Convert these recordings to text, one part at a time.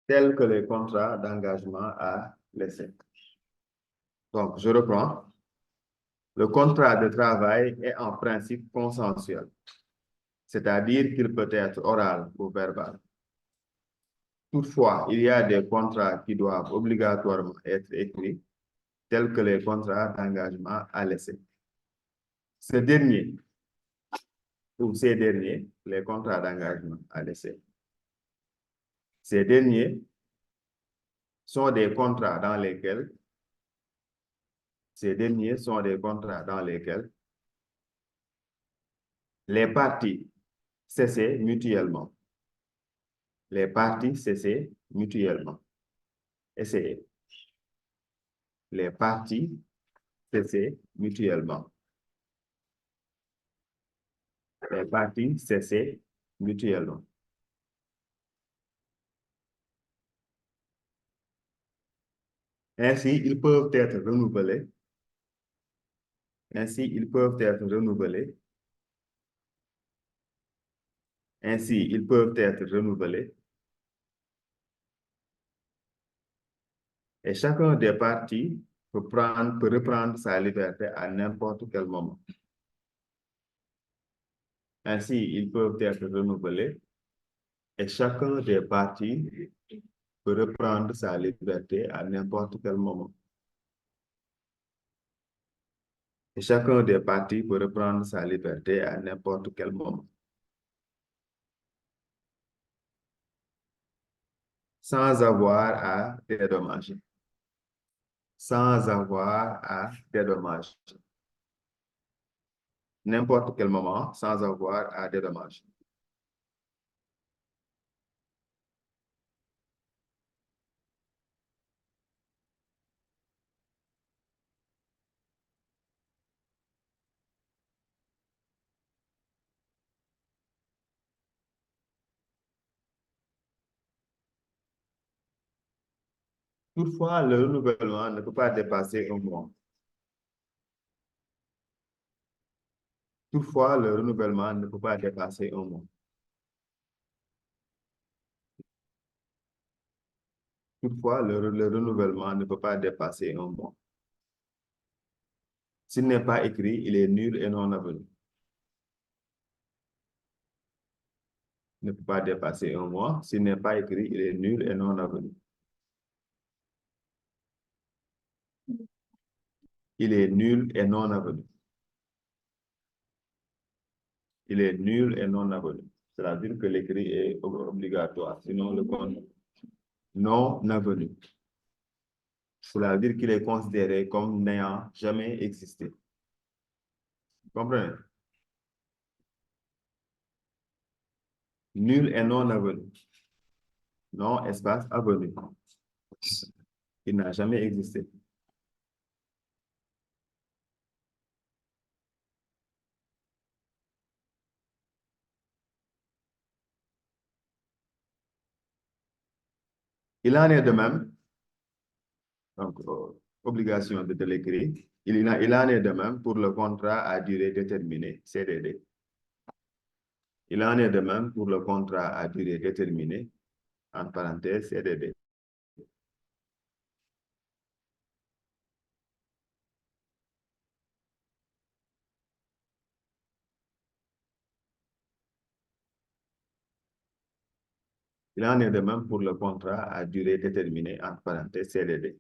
tels que les contrats d'engagement à l'essai. Donc, je reprends. Le contrat de travail est en principe consensuel, c'est-à-dire qu'il peut être oral ou verbal. Toutefois, il y a des contrats qui doivent obligatoirement être écrits, tels que les contrats d'engagement à l'essai. Ce dernier, ou ces derniers, les contrats d'engagement à l'essai, ces derniers sont des contrats dans lesquels les parties cessaient mutuellement. Les parties cessaient mutuellement. Essayez. Les parties cessaient mutuellement. Les parties cessaient mutuellement. Ainsi, ils peuvent être renouvelés. Ainsi, ils peuvent être renouvelés. Ainsi, ils peuvent être renouvelés. Et chacun des parties peut reprendre sa liberté à n'importe quel moment. Ainsi, ils peuvent être renouvelés. Et chacun des parties peut reprendre sa liberté à n'importe quel moment. Et chacun des parties peut reprendre sa liberté à n'importe quel moment. Sans avoir à dédommager. Sans avoir à dédommager. N'importe quel moment, sans avoir à dédommager. Toutefois, le renouvellement ne peut pas dépasser un mois. Toutefois, le renouvellement ne peut pas dépasser un mois. Toutefois, le renouvellement ne peut pas dépasser un mois. S'il n'est pas écrit, il est nul et non avenu. Ne peut pas dépasser un mois. S'il n'est pas écrit, il est nul et non avenu. Il est nul et non avenu. Il est nul et non avenu. C'est-à-dire que l'écrit est obligatoire, sinon le compte non avenu. Cela veut dire qu'il est considéré comme n'ayant jamais existé. Vous comprenez? Nul et non avenu. Non, espace avenu. Il n'a jamais existé. Il en est de même, donc obligation de l'écrire. Il en est de même pour le contrat à durée déterminée, CDD. Il en est de même pour le contrat à durée déterminée, en parenthèse, CDD. Il en est de même pour le contrat à durée déterminée, entre parenthèses, CDD.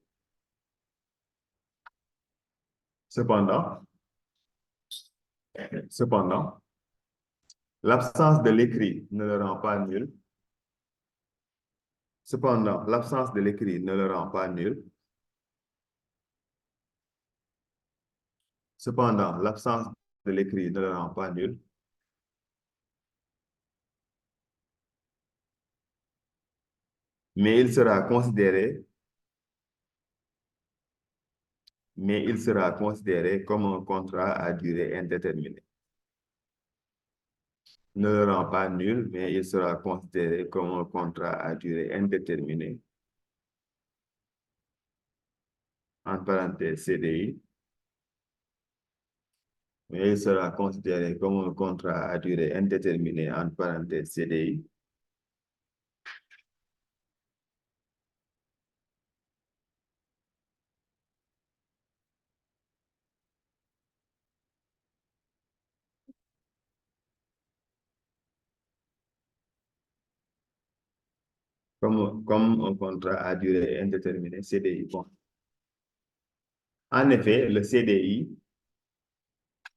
Cependant, l'absence de l'écrit ne le rend pas nul. Cependant, l'absence de l'écrit ne le rend pas nul. Cependant, l'absence de l'écrit ne le rend pas nul. Mais il sera considéré comme un contrat à durée indéterminée. Ne le rend pas nul, mais il sera considéré comme un contrat à durée indéterminée. En parenthèse, CDI. Mais il sera considéré comme un contrat à durée indéterminée, en parenthèse, CDI. comme un contrat à durée indéterminée, CDI. Bon. En effet, le CDI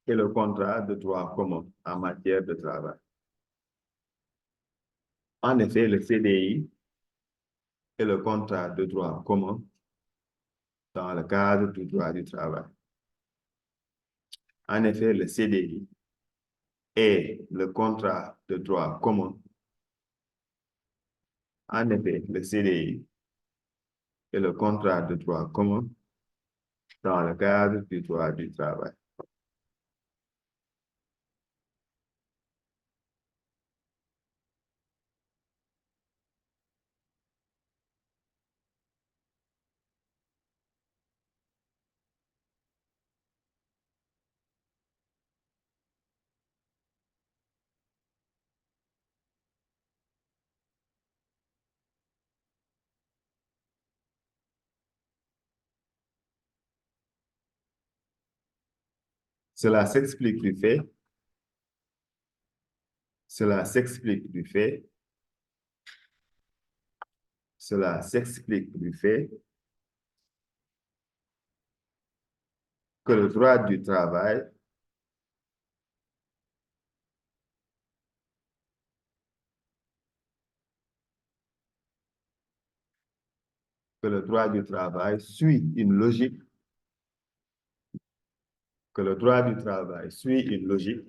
est le contrat de droit commun en matière de travail. En effet, le CDI est le contrat de droit commun dans le cadre du droit du travail. En effet, le CDI est le contrat de droit commun. En effet, le CDI est le contrat de droit commun dans le cadre du droit du travail. Cela s'explique du fait, cela s'explique du fait, cela s'explique du fait que le droit du travail que le droit du travail suit une logique, que le droit du travail suit une logique,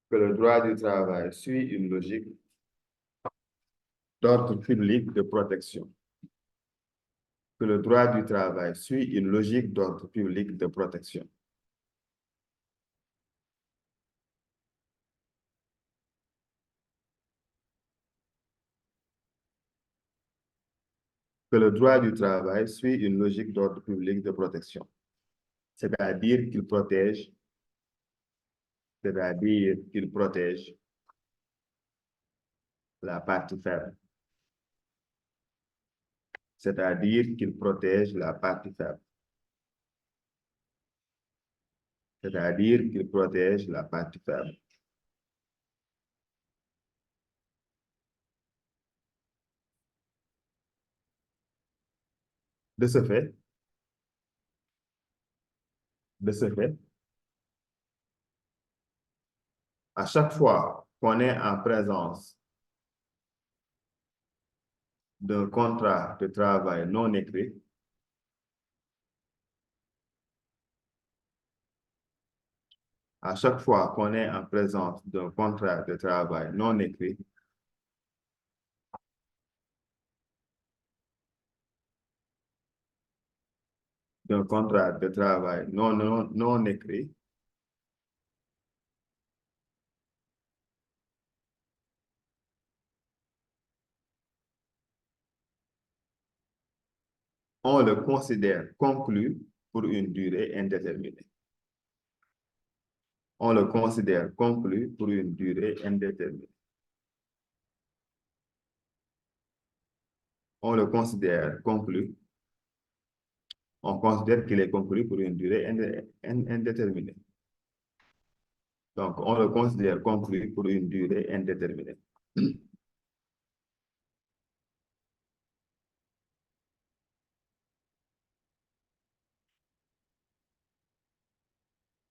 que le droit du travail suit une logique d'ordre public de protection, que le droit du travail suit une logique d'ordre public de protection. Que le droit du travail suit une logique d'ordre public de protection, c'est-à-dire qu'il protège, c'est-à-dire qu'il protège la partie faible, c'est-à-dire qu'il protège la partie faible, c'est-à-dire qu'il protège la partie faible. De ce fait, de ce fait, à chaque fois qu'on est en présence d'un contrat de travail non écrit, à chaque fois qu'on est en présence d'un contrat de travail non écrit, d'un contrat de travail non écrit, on le considère conclu pour une durée indéterminée. On le considère conclu pour une durée indéterminée. On le considère conclu. On considère qu'il est conclu pour une durée indéterminée. Donc, on le considère conclu pour une durée indéterminée.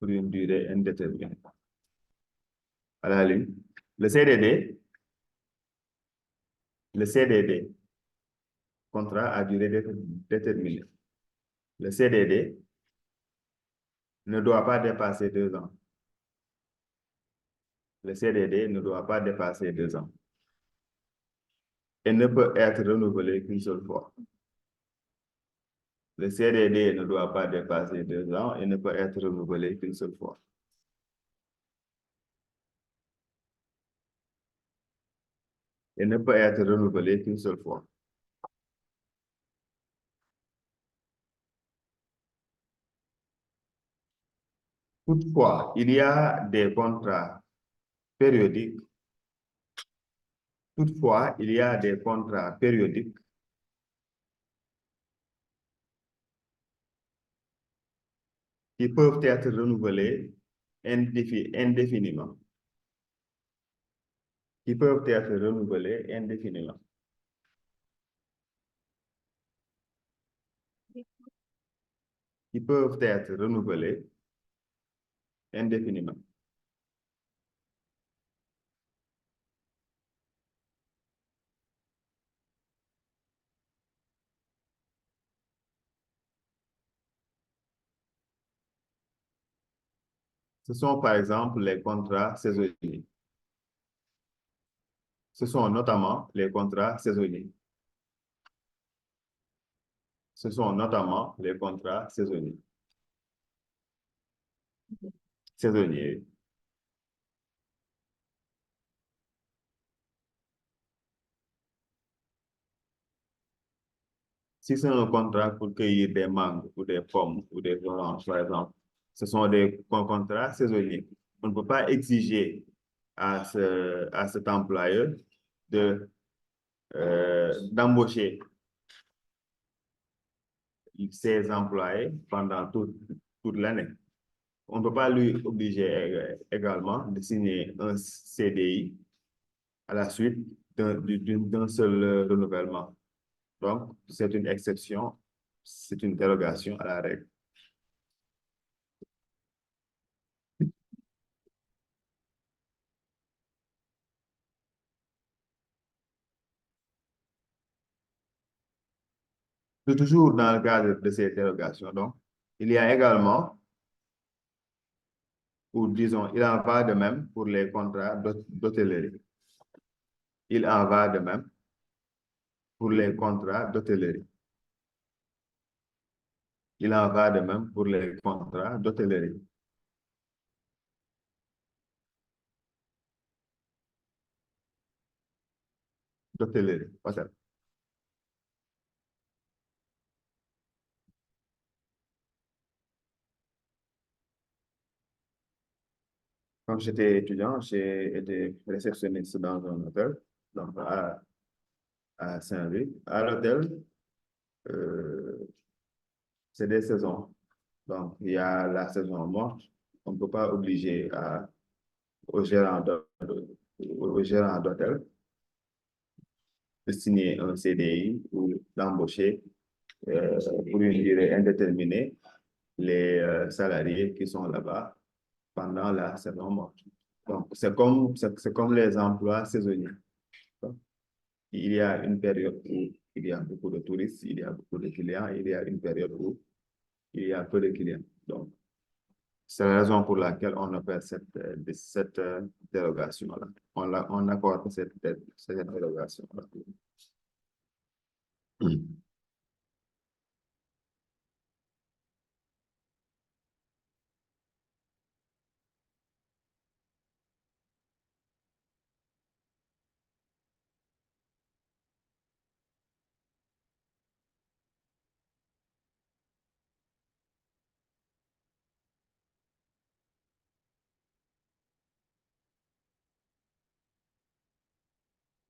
Pour une durée indéterminée. À la ligne, le CDD, contrat à durée déterminée. Le CDD ne doit pas dépasser 2 ans. Le CDD ne doit pas dépasser 2 ans. Et ne peut être renouvelé qu'une seule fois. Le CDD ne doit pas dépasser 2 ans et ne peut être renouvelé qu'une seule fois. Et ne peut être renouvelé qu'une seule fois. Toutefois, il y a des contrats périodiques. Toutefois, il y a des contrats périodiques qui peuvent être renouvelés indéfiniment. qui peuvent être renouvelés indéfiniment. Qui peuvent être renouvelés indéfiniment. Ce sont par exemple les contrats saisonniers. Ce sont notamment les contrats saisonniers. Ce sont notamment les contrats saisonniers. Saisonniers. Si c'est un contrat pour cueillir des mangues ou des pommes ou des oranges, par exemple, ce sont des contrats saisonniers. On ne peut pas exiger à cet employeur d'embaucher ses employés pendant toute l'année. On ne peut pas lui obliger également de signer un CDI à la suite d'un seul renouvellement. Donc, c'est une exception, c'est une dérogation à la règle. Toujours dans le cadre de ces dérogations, donc, il y a également, ou disons, il en va de même pour les contrats d'hôtellerie. Il en va de même pour les contrats d'hôtellerie. Il en va de même pour les contrats d'hôtellerie. D'hôtellerie, hôtel. Quand j'étais étudiant, j'ai été réceptionniste dans un hôtel, donc à Saint-Louis. À l'hôtel, euh, c'est des saisons. Donc, il y a la saison morte. On ne peut pas obliger au gérant d'hôtel de signer un CDI ou d'embaucher pour une durée indéterminée les salariés qui sont là-bas pendant la saison morte. Donc, c'est comme les emplois saisonniers. Il y a une période où il y a beaucoup de touristes, il y a beaucoup de clients, il y a une période où il y a peu de clients. Donc, c'est la raison pour laquelle on appelle cette dérogation-là. On accorde cette dérogation-là.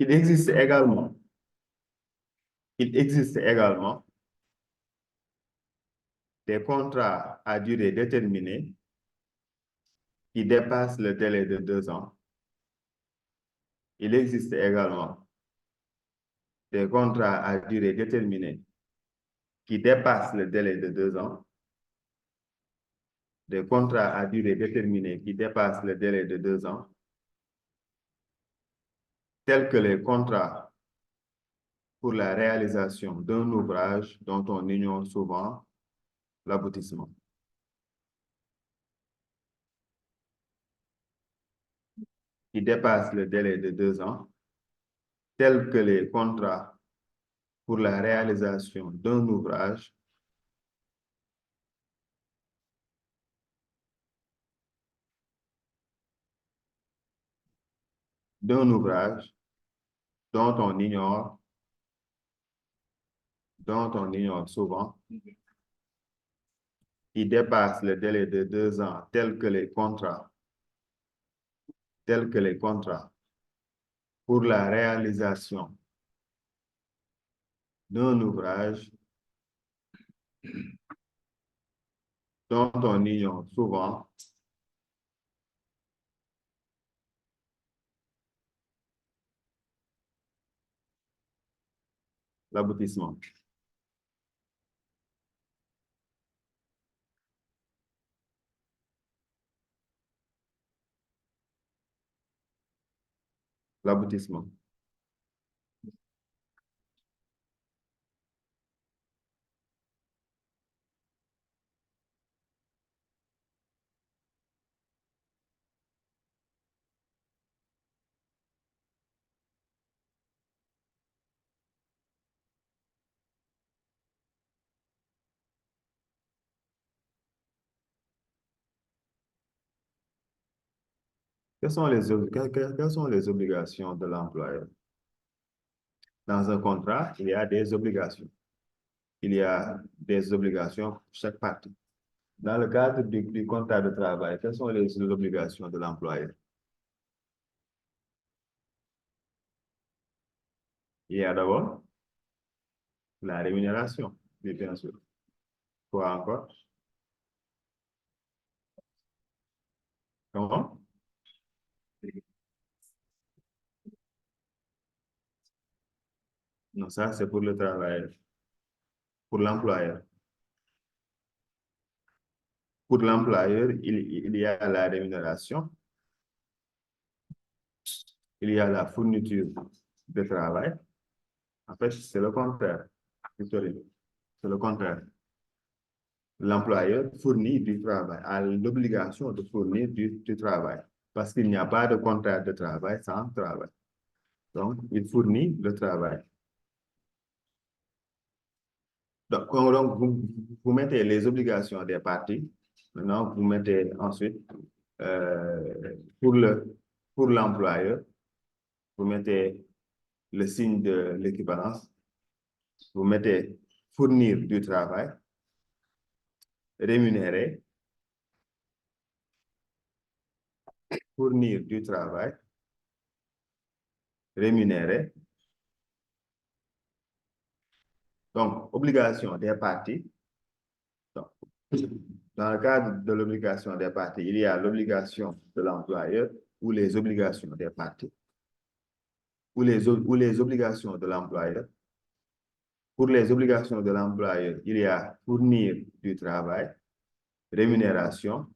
Il existe également, il existe également des contrats à durée déterminée qui dépassent le délai de 2 ans. Il existe également des contrats à durée déterminée qui dépassent le délai de 2 ans, des contrats à durée déterminée qui dépassent le délai de 2 ans, tels que les contrats pour la réalisation d'un ouvrage dont on ignore souvent l'aboutissement. Qui dépassent le délai de 2 ans, tels que les contrats pour la réalisation d'un ouvrage dont on ignore souvent, qui dépasse le délai de 2 ans, tels que les contrats pour la réalisation d'un ouvrage dont on ignore souvent L'aboutissement. L'aboutissement. Quelles sont les obligations de l'employeur? Dans un contrat, il y a des obligations. Il y a des obligations pour chaque partie. Dans le cadre du contrat de travail, quelles sont les obligations de l'employeur? Il y a d'abord la rémunération, bien sûr. Quoi encore? Comment? Non, ça, c'est pour le travailleur, pour l'employeur. Pour l'employeur, il y a la rémunération, il y a la fourniture de travail. En fait, c'est le contraire, Victorine. C'est le contraire. L'employeur fournit du travail, a l'obligation de fournir du travail, parce qu'il n'y a pas de contrat de travail sans travail. Donc, il fournit le travail. Donc vous mettez les obligations des parties. Maintenant, vous mettez ensuite, pour pour l'employeur, vous mettez le signe de l'équivalence. Vous mettez fournir du travail, rémunérer, fournir du travail, rémunérer. Donc, obligation des parties. Donc, dans le cadre de l'obligation des parties, il y a l'obligation de l'employeur ou les obligations des parties ou les obligations de l'employeur. Pour les obligations de l'employeur, il y a fournir du travail, rémunération,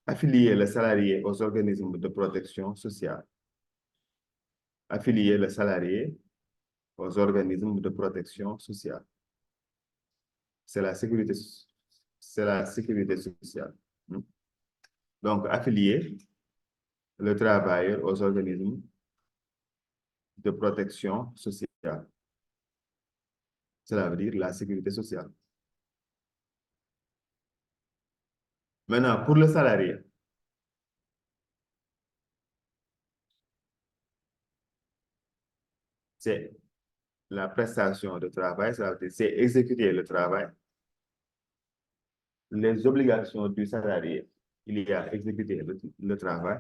affilier le salarié aux organismes de protection sociale, affilier le salarié aux organismes de protection sociale. C'est la sécurité sociale. Donc, affilier le travailleur aux organismes de protection sociale. Cela veut dire la sécurité sociale. Maintenant, pour le salarié, c'est la prestation de travail, ça veut dire c'est exécuter le travail. Les obligations du salarié, il y a exécuter le travail.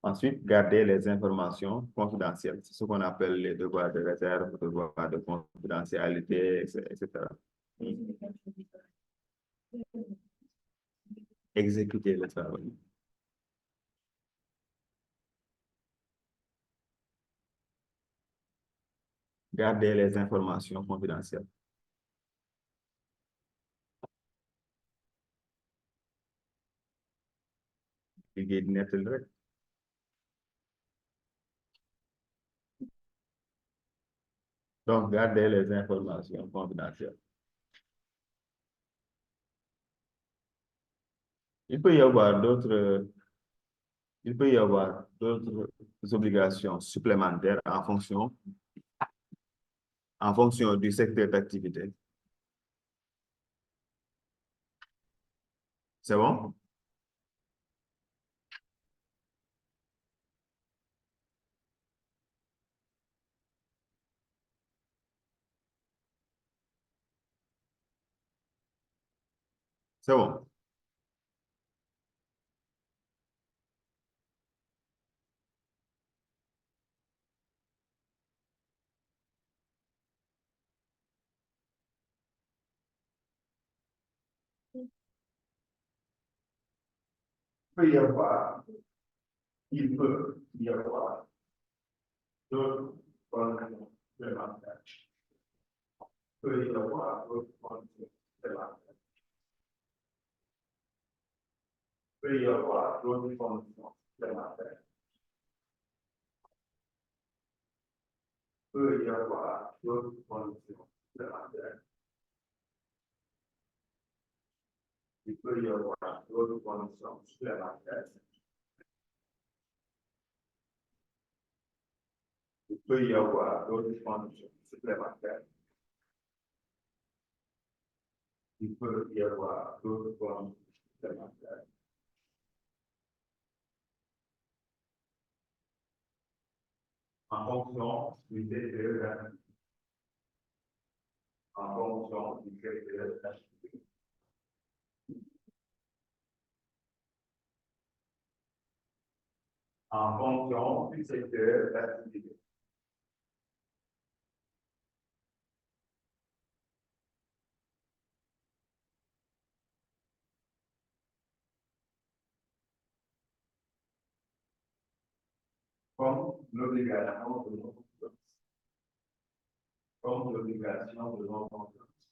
Ensuite, garder les informations confidentielles. C'est ce qu'on appelle les devoirs de réserve, devoirs de confidentialité, etc. Exécuter le travail. Garder les informations confidentielles. Liggéey di nettali rek. Donc, garder les informations confidentielles. Il peut y avoir d'autres il peut y avoir d'autres obligations supplémentaires en fonction du secteur d'activité. C'est bon? C'est bon. Il peut y avoir il peut y avoir d'autres formes supplémentaires. Il peut y avoir d'autres formes supplémentaires. Il peut y avoir d'autres formes supplémentaires. Il peut y avoir d'autres formes supplémentaires. Il peut y avoir d'autres conditions supplémentaires. Il peut y avoir d'autres conditions supplémentaires. Il peut y avoir d'autres conditions supplémentaires. En fonction du secteur d'activité. En fonction du secteur d'activité. En fonction du secteur d'activité. Comme l'obligation de non-concurrence. Comme l'obligation de non-concurrence.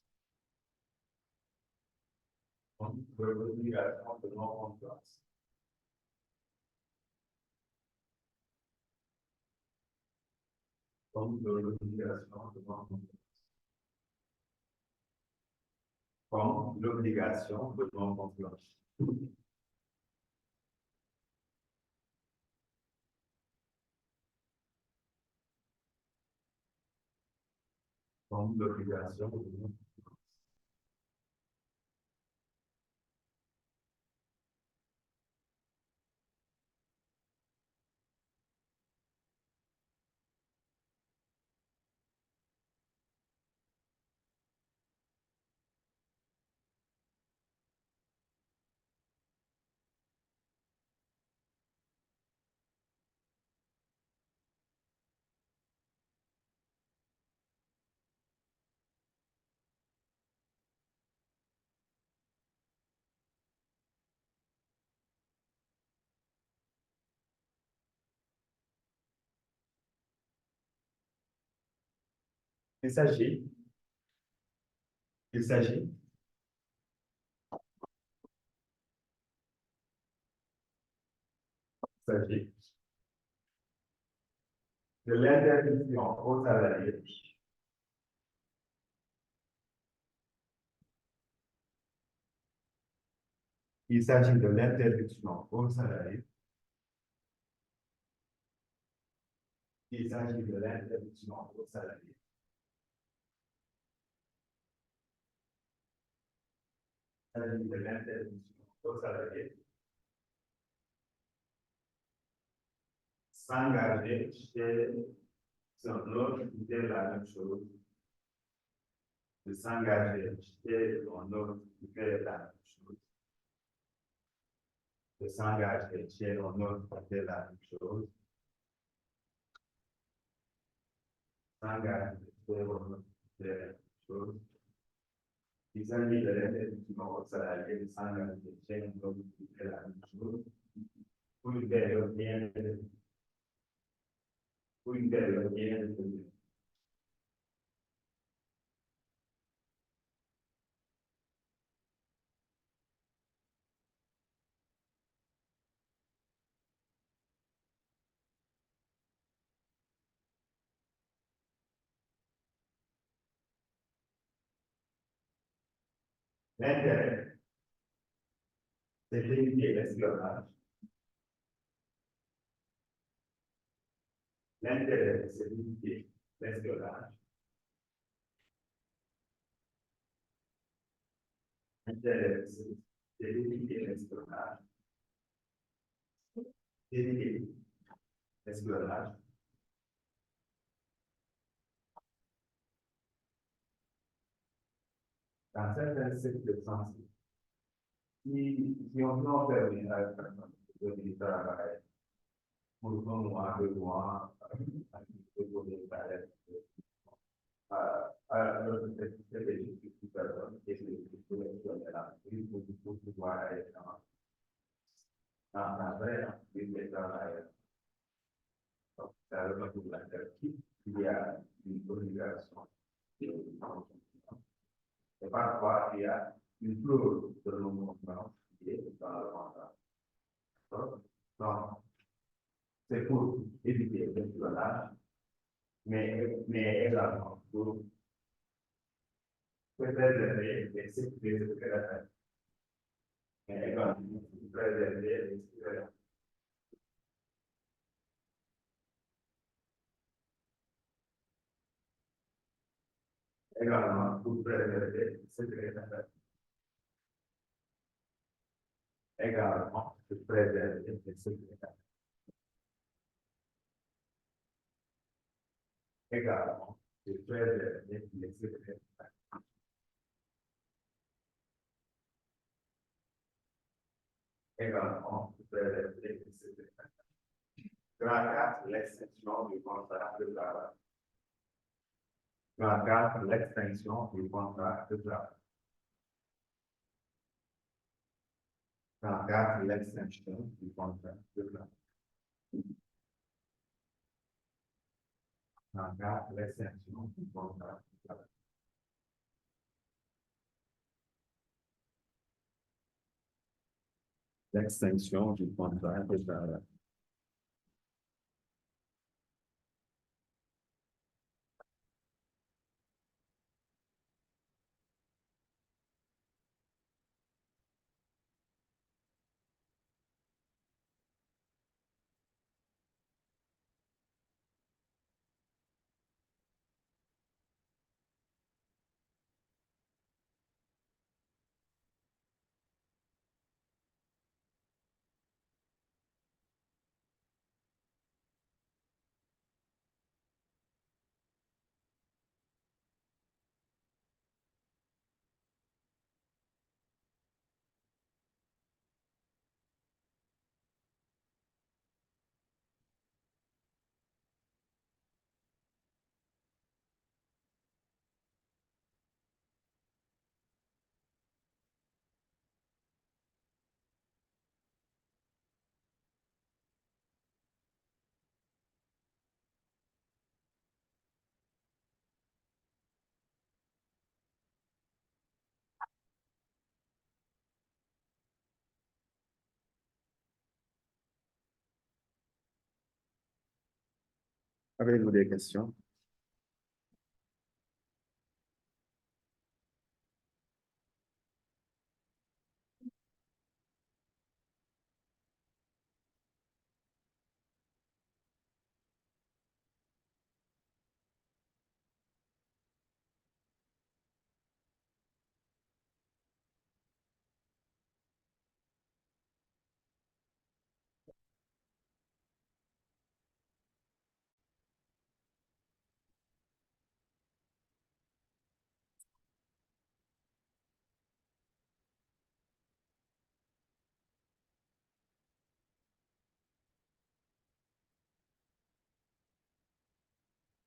Comme l'obligation de non-concurrence. Comme l'obligation de non-concurrence. Comme l'obligation de non-concurrence. Comme l'obligation de non-concurrence. Il s'agit il s'agit de l'interdiction aux salariés il s'agit de l'interdiction aux salariés il s'agit de l'interdiction aux salariés il s'agit de l'interdiction aux salariés s'engager chez un autre qui fait la même chose, de s'engager chez un autre qui fait la même chose, de s'engager chez un autre qui fait la même chose, s'engager chez un autre qui fait la même chose. Il s'agit de l'interdiction aux salariés de s'engager chez un autre qui fait la même chose pour une période bien déterminée. Pour une période bien déterminée. L'intérêt, c'est d'éviter l'espionnage. L'intérêt, c'est d'éviter l'espionnage. L'intérêt, c'est d'éviter l'espionnage. D'éviter l'espionnage. Dans certains secteurs sensibles, si on peut permettre à la personne de travailler pour un mois, 2 mois, pour les salaires, à notre stratégie de personne, et pour pouvoir aller Après, il y a il y a une obligation. Et parfois, il y a une clause de non-concurrence qui est dans le contrat. Donc, c'est pour éviter l'espionnage, mais également pour préserver les sécurités secrétaires, mais également pour préserver les sécurités. Également pour préserver les secrétaires. Également pour préserver les secrétaires. Également pour préserver les secrétaires. Également pour préserver les secrétaires. Grâce l'extension du contrat de travail. Grâce l'extension du contrat de travail. Grâce l'extension du contrat de travail. Grâce l'extension du contrat de travail. L'extension du contrat de travail. Avez-vous des questions?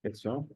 Questions?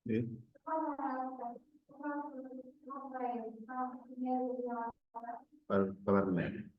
Oui. Par mail.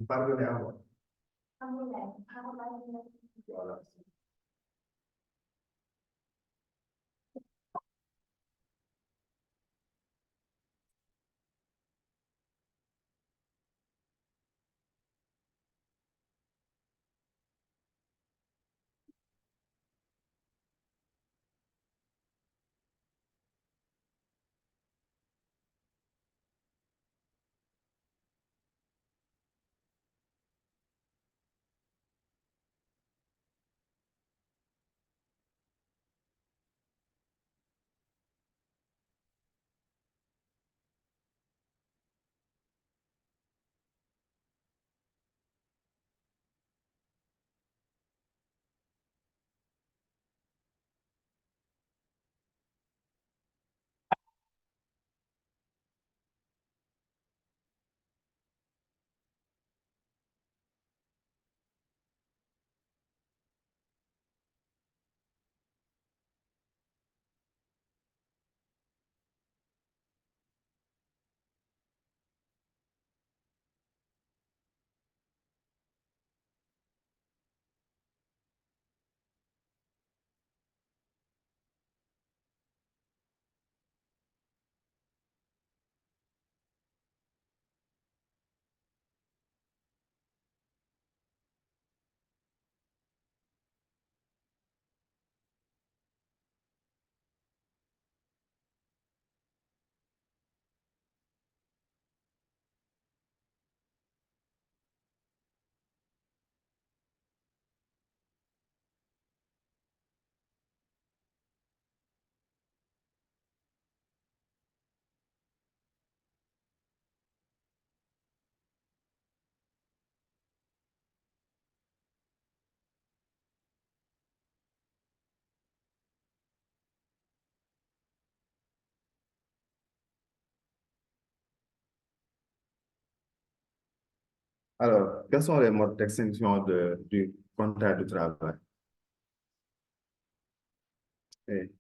Pardonnez à moi. Voilà. Alors, quels sont les modes d'extinction du contrat de travail? Et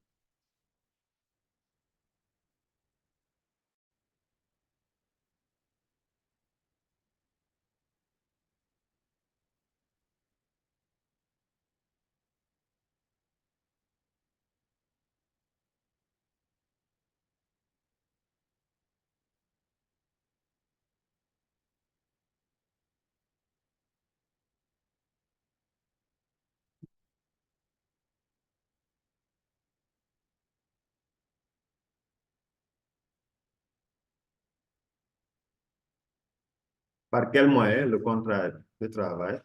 par quel moyen de travail,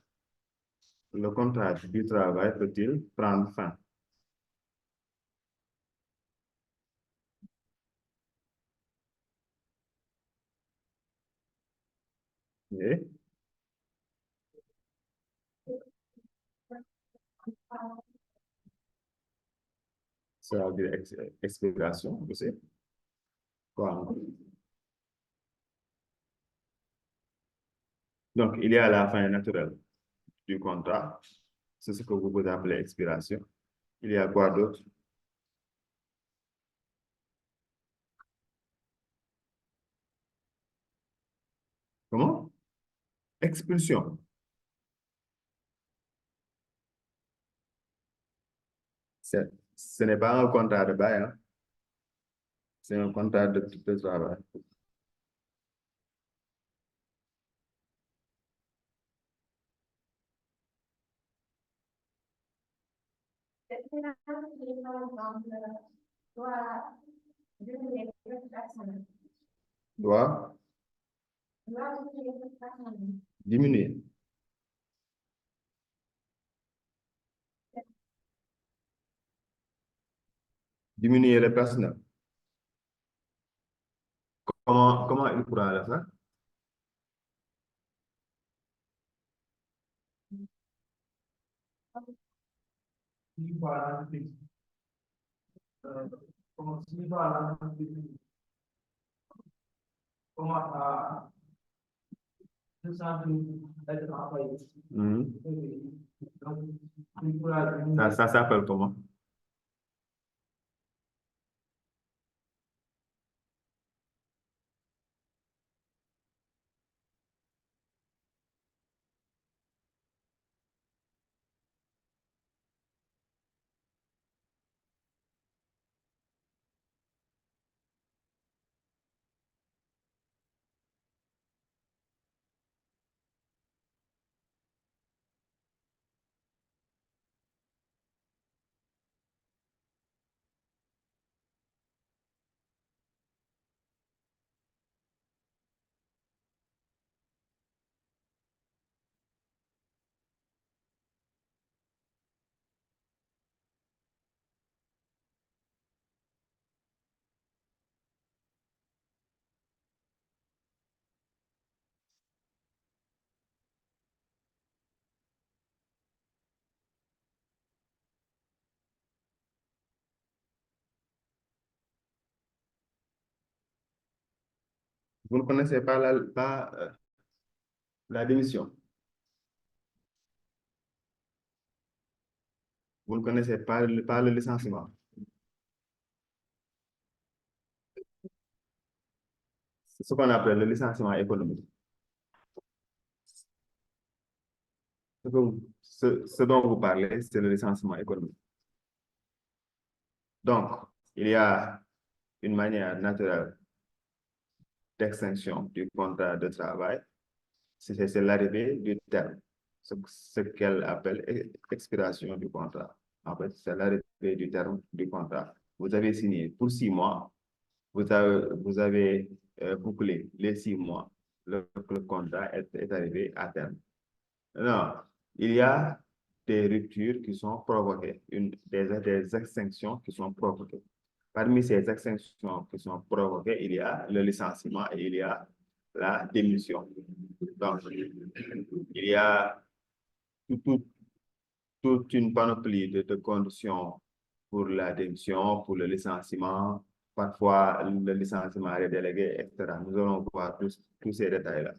le contrat du travail peut-il prendre fin? Et ça veut dire expiration aussi. Quoi? Donc, il y a la fin naturelle du contrat. C'est ce que vous pouvez appeler expiration. Il y a quoi d'autre? Comment? Expulsion. Ce n'est pas un contrat de bail, hein. C'est un contrat de travail. Doit diminuer. Diminuer le personnel. Comment il pourra le faire? Mhm. Ça s'appelle comment? Vous ne connaissez pas la démission. Vous ne connaissez pas le licenciement. C'est ce qu'on appelle le licenciement économique. Ce dont vous parlez, c'est le licenciement économique. Donc, il y a une manière naturelle d'extinction du contrat de travail. C'est l'arrivée du terme, ce qu'elle appelle expiration du contrat. En fait, c'est l'arrivée du terme du contrat. Vous avez signé pour 6 mois, vous avez bouclé les 6 mois, le contrat est arrivé à terme. Non, il y a des ruptures qui sont provoquées, des extinctions qui sont provoquées. Parmi ces extinctions qui sont provoquées, il y a le licenciement et il y a la démission. Donc, il y a tout- tout- toute une panoplie de conditions pour la démission, pour le licenciement, parfois le licenciement est délégué, etc. Nous allons voir tous ces détails-là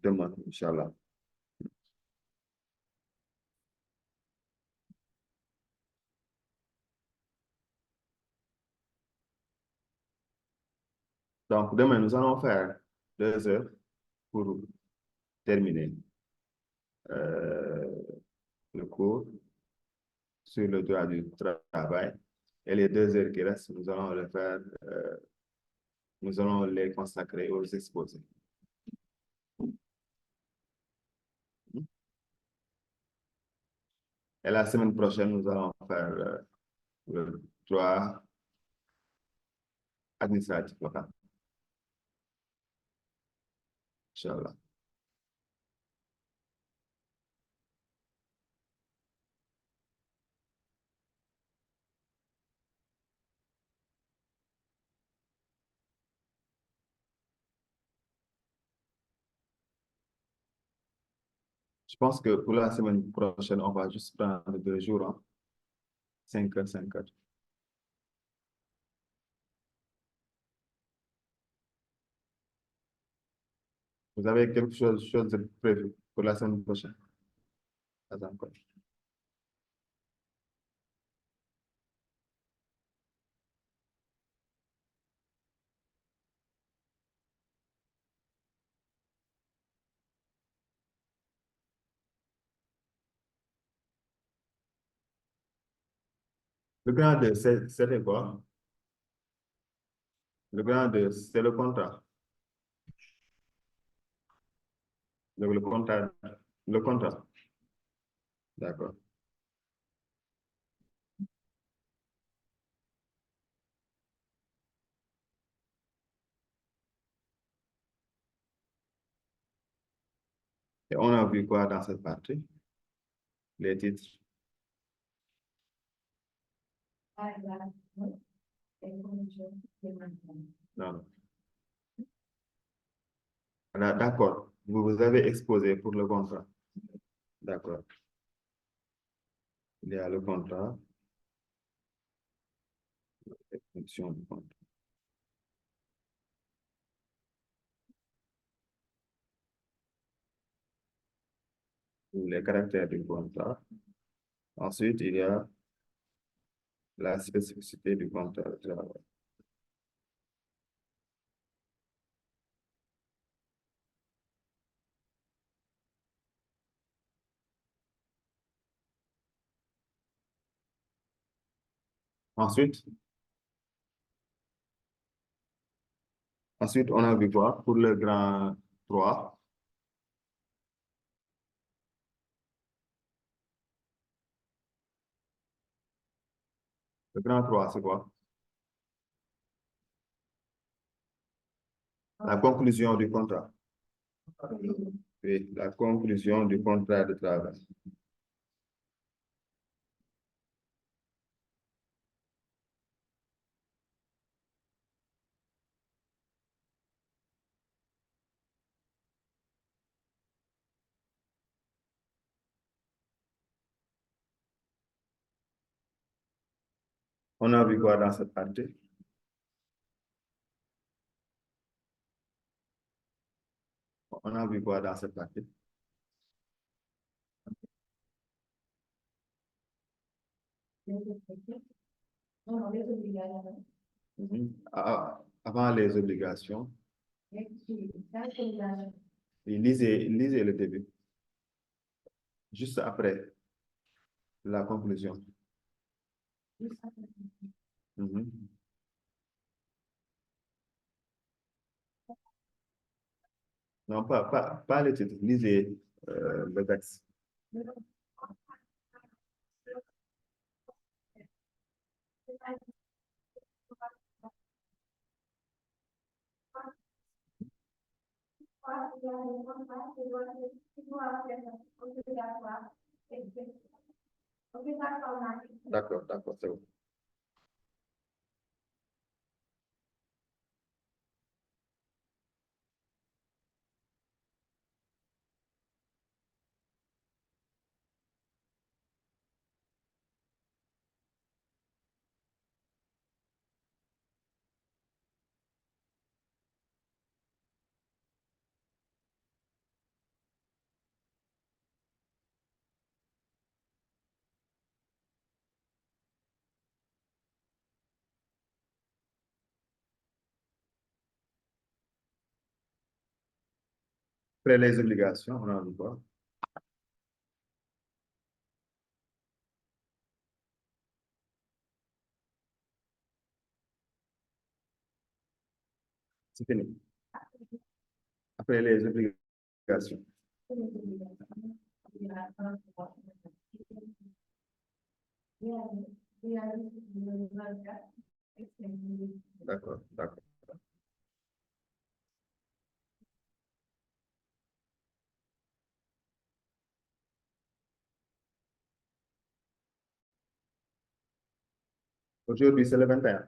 demain, Inch'Allah. Donc, demain, nous allons faire 2 heures pour terminer euh, le cours sur le droit du travail. Et les 2 heures qui restent, nous allons les consacrer aux exposés. Et la semaine prochaine, nous allons faire le droit administratif local, Inch'Allah. Je pense que pour la semaine prochaine, on va juste prendre 2 jours, hein. 5 heures, 5 heures. Vous avez quelque chose de prévu pour la semaine prochaine? Pas encore. Le grand 2, c'était quoi? Le grand 2, c'est le contrat. Donc, le contrat. Le contrat. D'accord. Et on a vu quoi dans cette partie? Les titres. Non, non. D'accord. Vous vous avez exposé pour le contrat. D'accord. Il y a le contrat, fonction du contrat. Les caractères du contrat. Ensuite, il y a la spécificité du contrat de travail. Ensuite, on a vu quoi pour le grand 3. Le grand 3, c'est quoi? La conclusion du contrat. Oui, la conclusion du contrat de travail. On a vu quoi dans cette partie? On a vu quoi dans cette partie? Mhm. Avant les obligations, lisez le début, juste après la conclusion. Mhm. Non, pas le titre, lisez le texte. D'accord, d'accord, c'est bon. Après les obligations, on a vu quoi? C'est fini. Après les obligations. D'accord, d'accord. Aujourd'hui, c'est le 21.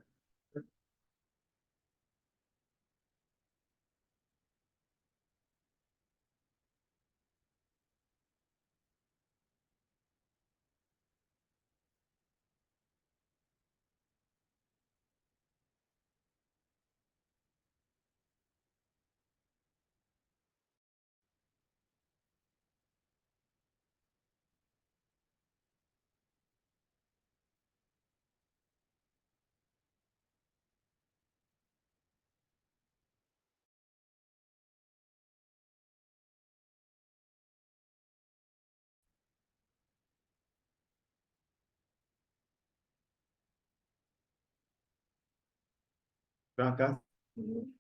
Grand 4. Mhm.